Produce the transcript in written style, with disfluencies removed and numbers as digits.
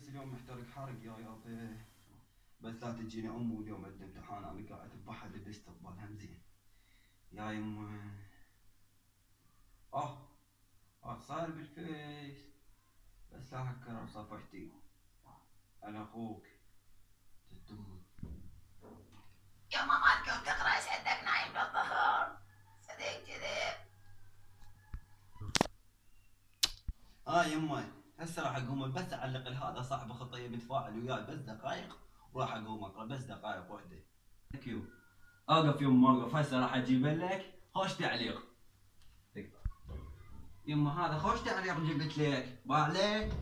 بس اليوم محترق حرق يا يابا. بس لا تجيني امي واليوم عندي امتحان، انا قاعد بواحد بالاستقبال هم زين. يا يمه اه صاير بالفيس. بس لا هكر صفحتي. انا اخوك تتم. يما ما تقوم تقرا سدك نايم للظهر. صدق كذب. يمه هسه راح اقوم بس اعلق لهذا صاحب خطيه متفاعل وياي بس دقايق، وراح اقوم اقرا بس دقايق واحده. ثانك اقف يمه اقف، هسه راح اجيب لك خوش تعليق. يمه هذا خوش تعليق جبت لك، با عليك.